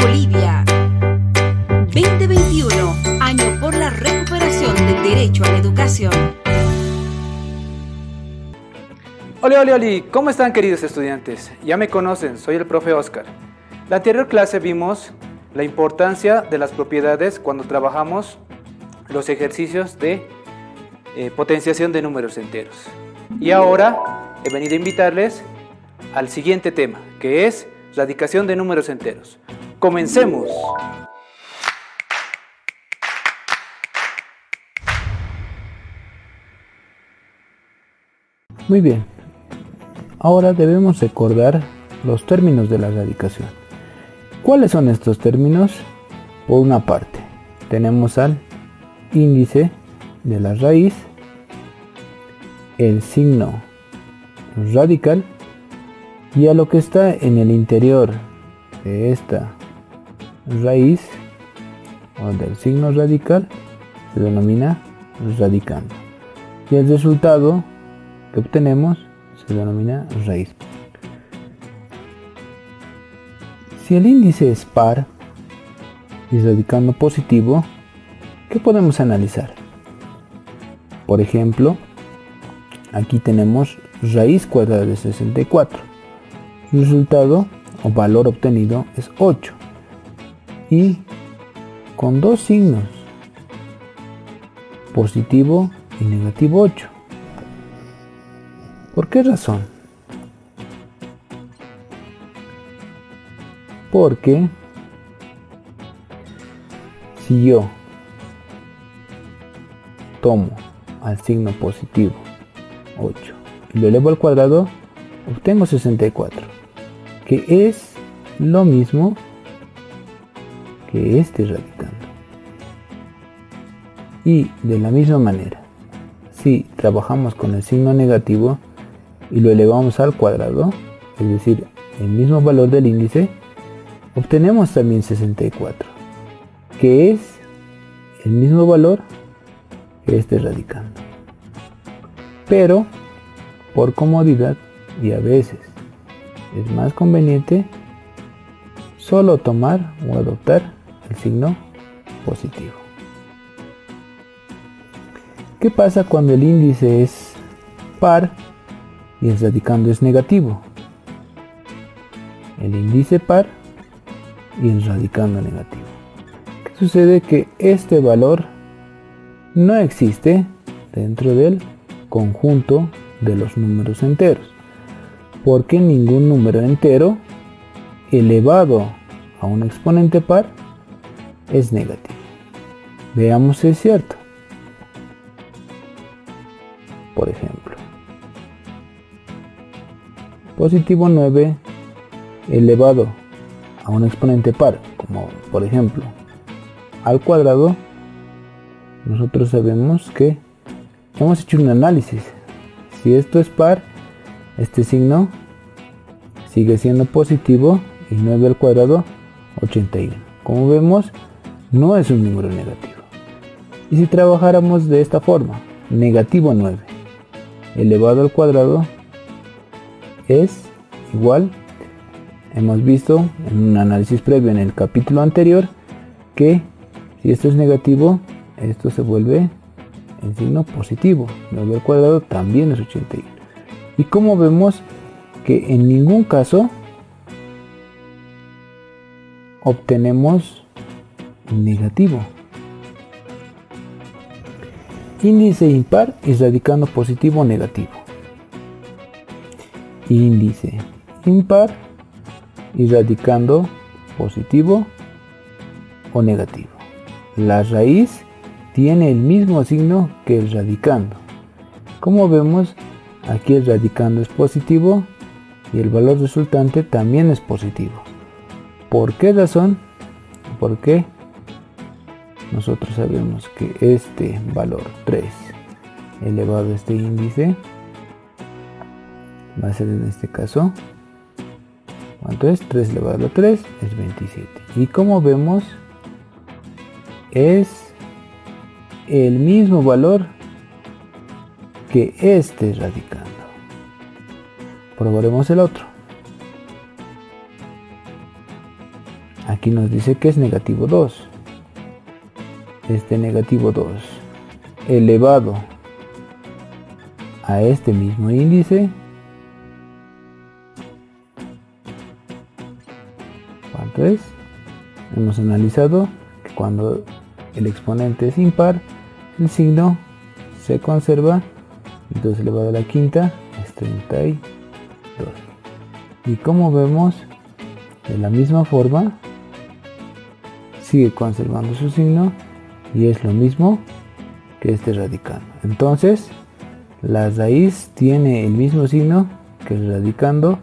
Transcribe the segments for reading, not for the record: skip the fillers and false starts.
Bolivia. 2021, año por la recuperación del derecho a la educación. Hola, hola, hola, ¿cómo están, queridos estudiantes? Ya me conocen, soy el profe Oscar. La anterior clase vimos la importancia de las propiedades cuando trabajamos los ejercicios de potenciación de números enteros. Y ahora he venido a invitarles al siguiente tema, que es radicación de números enteros. ¡Comencemos! Muy bien, ahora debemos recordar los términos de la radicación. ¿Cuáles son estos términos? Por una parte, tenemos al índice de la raíz, el signo radical y a lo que está en el interior de esta raíz o del signo radical se denomina radicando y el resultado que obtenemos se denomina raíz. Si el índice es par y radicando positivo, ¿qué podemos analizar? Por ejemplo, aquí tenemos raíz cuadrada de 64. El resultado o valor obtenido es 8. Y con dos signos, positivo y negativo 8. ¿Por qué razón? Porque si yo tomo al signo positivo 8 y lo elevo al cuadrado, obtengo 64, que es lo mismo que este radicando. Y de la misma manera, si trabajamos con el signo negativo y lo elevamos al cuadrado, es decir, el mismo valor del índice, obtenemos también 64, que es el mismo valor que este radicando. Pero, por comodidad y a veces es más conveniente solo tomar o adoptar el signo positivo. ¿Qué pasa cuando el índice es par y el radicando es negativo? El índice par y el radicando negativo. ¿Qué sucede? Que este valor no existe dentro del conjunto de los números enteros, porque ningún número entero elevado a un exponente par es negativo. Veamos si es cierto. Por ejemplo, positivo 9 elevado a un exponente par, como por ejemplo al cuadrado, nosotros sabemos que hemos hecho un análisis. Si esto es par, este signo sigue siendo positivo y 9 al cuadrado, 81. Como vemos, no es un número negativo. Y si trabajáramos de esta forma, negativo 9 elevado al cuadrado es igual, hemos visto en un análisis previo en el capítulo anterior, que si esto es negativo, esto se vuelve en signo positivo. 9 al cuadrado también es 81. Y como vemos que en ningún caso obtenemos negativo. Índice impar y radicando positivo o negativo. Índice impar y radicando positivo o negativo. La raíz tiene el mismo signo que el radicando. Como vemos, aquí el radicando es positivo y el valor resultante también es positivo. ¿Por qué razón? Porque nosotros sabemos que este valor 3 elevado a este índice va a ser en este caso, ¿cuánto es? 3 elevado a 3 es 27. Y como vemos, es el mismo valor que este radicando. Probaremos el otro. aquí nos dice que es negativo 2. Este negativo 2 elevado a este mismo índice, ¿cuánto es? Hemos analizado que cuando el exponente es impar, el signo se conserva, 2 elevado a la quinta es 32. Y como vemos, de la misma forma, sigue conservando su signo y es lo mismo que este radicando. Entonces, la raíz tiene el mismo signo que el radicando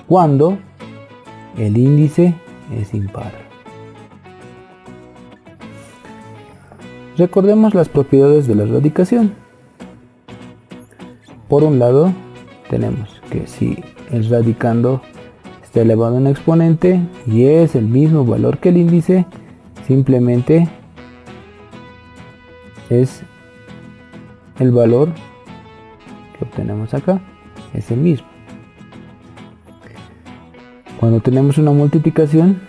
cuando el índice es impar. Recordemos las propiedades de la radicación. Por un lado, tenemos que si el radicando está elevado a un exponente y es el mismo valor que el índice, simplemente es el valor que obtenemos acá, es el mismo. Cuando tenemos una multiplicación,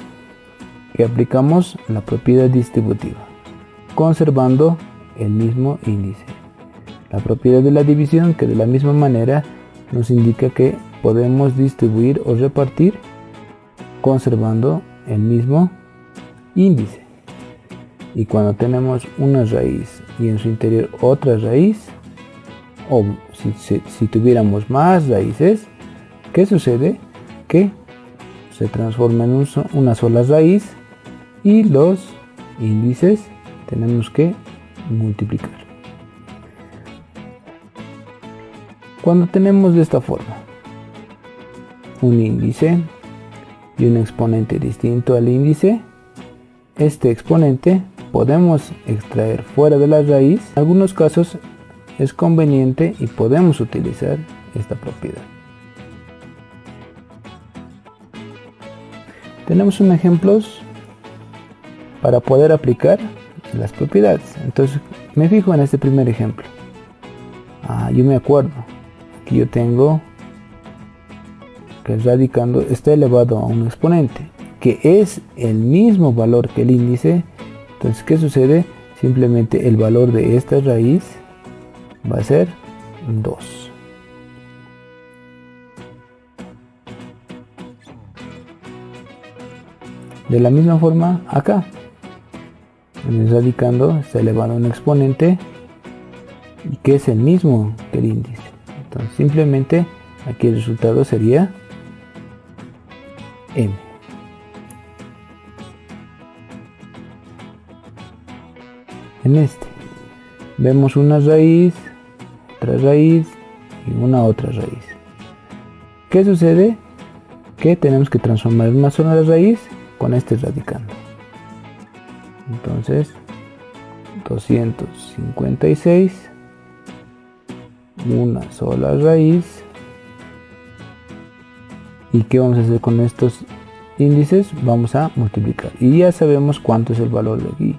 que aplicamos la propiedad distributiva, conservando el mismo índice. La propiedad de la división, que de la misma manera nos indica que podemos distribuir o repartir conservando el mismo índice. Y cuando tenemos una raíz y en su interior otra raíz, o si tuviéramos más raíces, ¿qué sucede? Que se transforma en una sola raíz y los índices tenemos que multiplicar. Cuando tenemos de esta forma un índice y un exponente distinto al índice, este exponente podemos extraer fuera de la raíz. En algunos casos es conveniente y podemos utilizar esta propiedad. Tenemos unos ejemplos para poder aplicar las propiedades. Entonces me fijo en este primer ejemplo. Yo me acuerdo que yo tengo que el radicando está elevado a un exponente que es el mismo valor que el índice. Entonces, ¿qué sucede? Simplemente el valor de esta raíz va a ser 2. De la misma forma acá, en el radicando está elevado a un exponente y que es el mismo que el índice. Entonces simplemente aquí el resultado sería m. En este vemos una raíz, otra raíz y una otra raíz. ¿Qué sucede? Que tenemos que transformar una sola raíz con este radicando. Entonces 256, una sola raíz. ¿Y qué vamos a hacer con estos índices? Vamos a multiplicar y ya sabemos cuánto es el valor de aquí.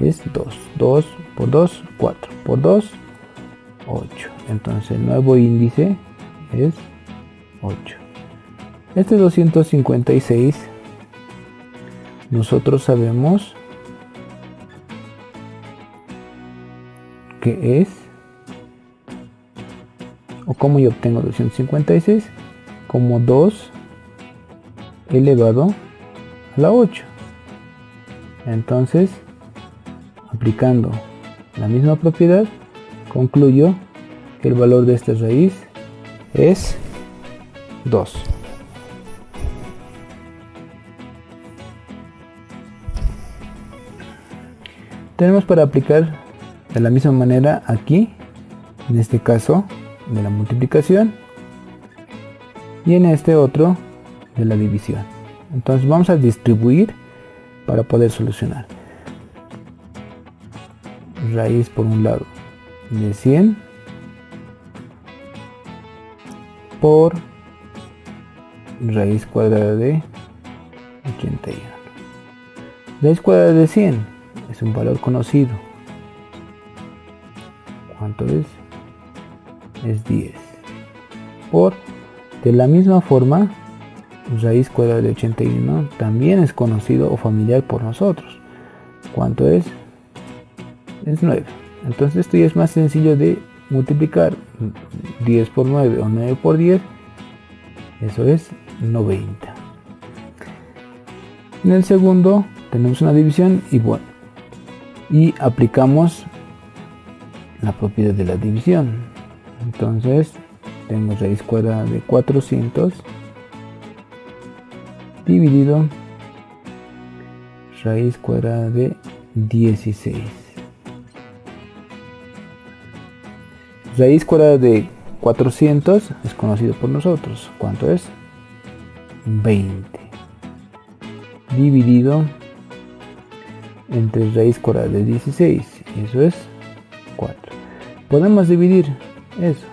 Es 2. 2 por 2, 4 por 2, 8. Entonces el nuevo índice es 8. Este 256 nosotros sabemos que es, o cómo yo obtengo 256, como 2 elevado a la 8. Entonces, aplicando la misma propiedad, concluyo que el valor de esta raíz es 2. Tenemos para aplicar de la misma manera aquí, en este caso de la multiplicación, y en este otro de la división. Entonces vamos a distribuir para poder solucionar. Raíz por un lado de 100 por raíz cuadrada de 81. Raíz cuadrada de 100 es un valor conocido. ¿Cuánto es? Es 10. Por, de la misma forma, raíz cuadrada de 81 también es conocido o familiar por nosotros. ¿Cuánto es? Es 9. Entonces esto ya es más sencillo de multiplicar. 10 por 9 o 9 por 10, eso es 90. En el segundo tenemos una división y aplicamos la propiedad de la división. Entonces tengo raíz cuadrada de 400 dividido raíz cuadrada de 16. Raíz cuadrada de 400 es conocido por nosotros. ¿Cuánto es? 20. Dividido entre raíz cuadrada de 16. Eso es 4. Podemos dividir eso.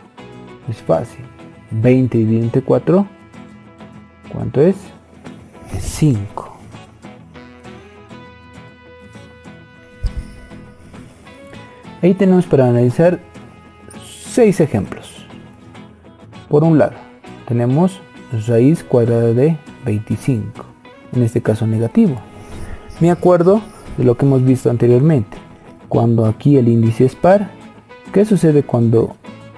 Es fácil. 20 dividido entre 4. ¿Cuánto es? Es 5. Ahí tenemos para analizar 6 ejemplos. Por un lado, tenemos raíz cuadrada de 25, en este caso negativo. Me acuerdo de lo que hemos visto anteriormente. Cuando aquí el índice es par, ¿qué sucede cuando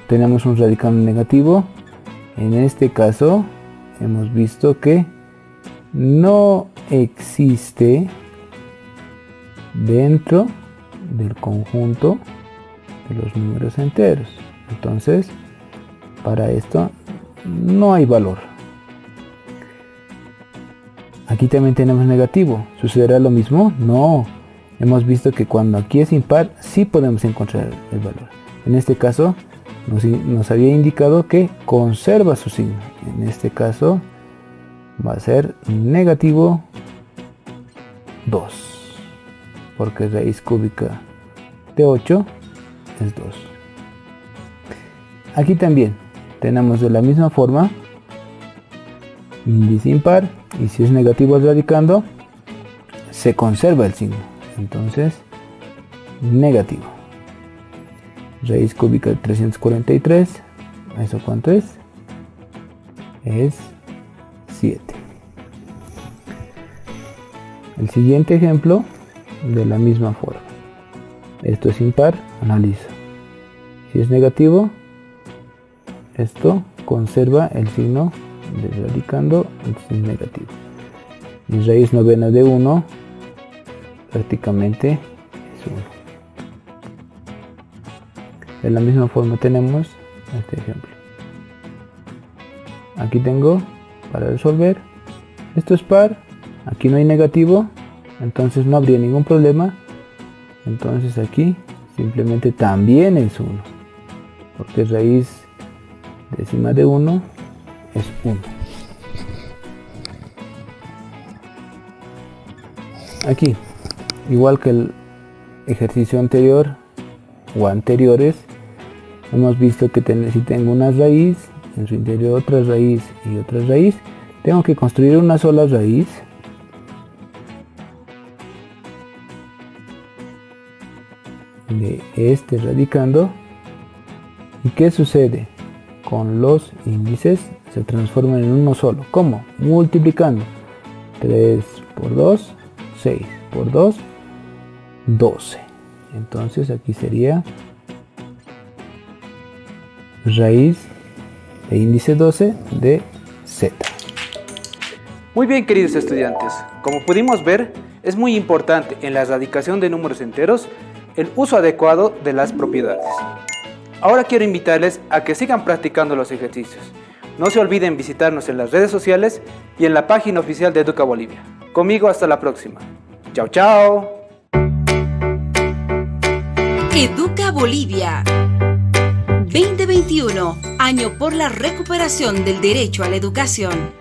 tenemos un radicando negativo? En este caso, hemos visto que no existe dentro del conjunto de los números enteros. Entonces, para esto no hay valor. Aquí también tenemos negativo. ¿Sucederá lo mismo? No. Hemos visto que cuando aquí es impar, sí podemos encontrar el valor. En este caso, nos había indicado que conserva su signo. En este caso, va a ser negativo 2. Porque raíz cúbica de 8 es 2. Aquí también tenemos de la misma forma índice impar, y si es negativo al radicando se conserva el signo, entonces negativo. Raíz cúbica de 343, ¿eso cuánto es? Es 7. El siguiente ejemplo, de la misma forma. Esto es impar, analiza. Si es negativo, esto conserva el signo de radicando, entonces es negativo. Y raíz novena de 1 prácticamente es 1. De la misma forma tenemos este ejemplo. Aquí tengo para resolver. Esto es par, aquí no hay negativo, entonces no habría ningún problema. Entonces aquí simplemente también es 1, porque raíz décima de 1 es 1. Aquí, igual que el ejercicio anterior o anteriores, hemos visto que si tengo una raíz, en su interior otra raíz y otra raíz, tengo que construir una sola raíz de este radicando. ¿Y qué sucede? Con los índices se transforman en uno solo. ¿Cómo? Multiplicando. 3 por 2, 6 por 2, 12. Entonces aquí sería raíz de índice 12 de z. Muy bien, queridos estudiantes, como pudimos ver, es muy importante en la radicación de números enteros el uso adecuado de las propiedades. Ahora quiero invitarles a que sigan practicando los ejercicios. No se olviden visitarnos en las redes sociales y en la página oficial de Educa Bolivia. Conmigo hasta la próxima. Chao, chao. Educa Bolivia 2021, año por la recuperación del derecho a la educación.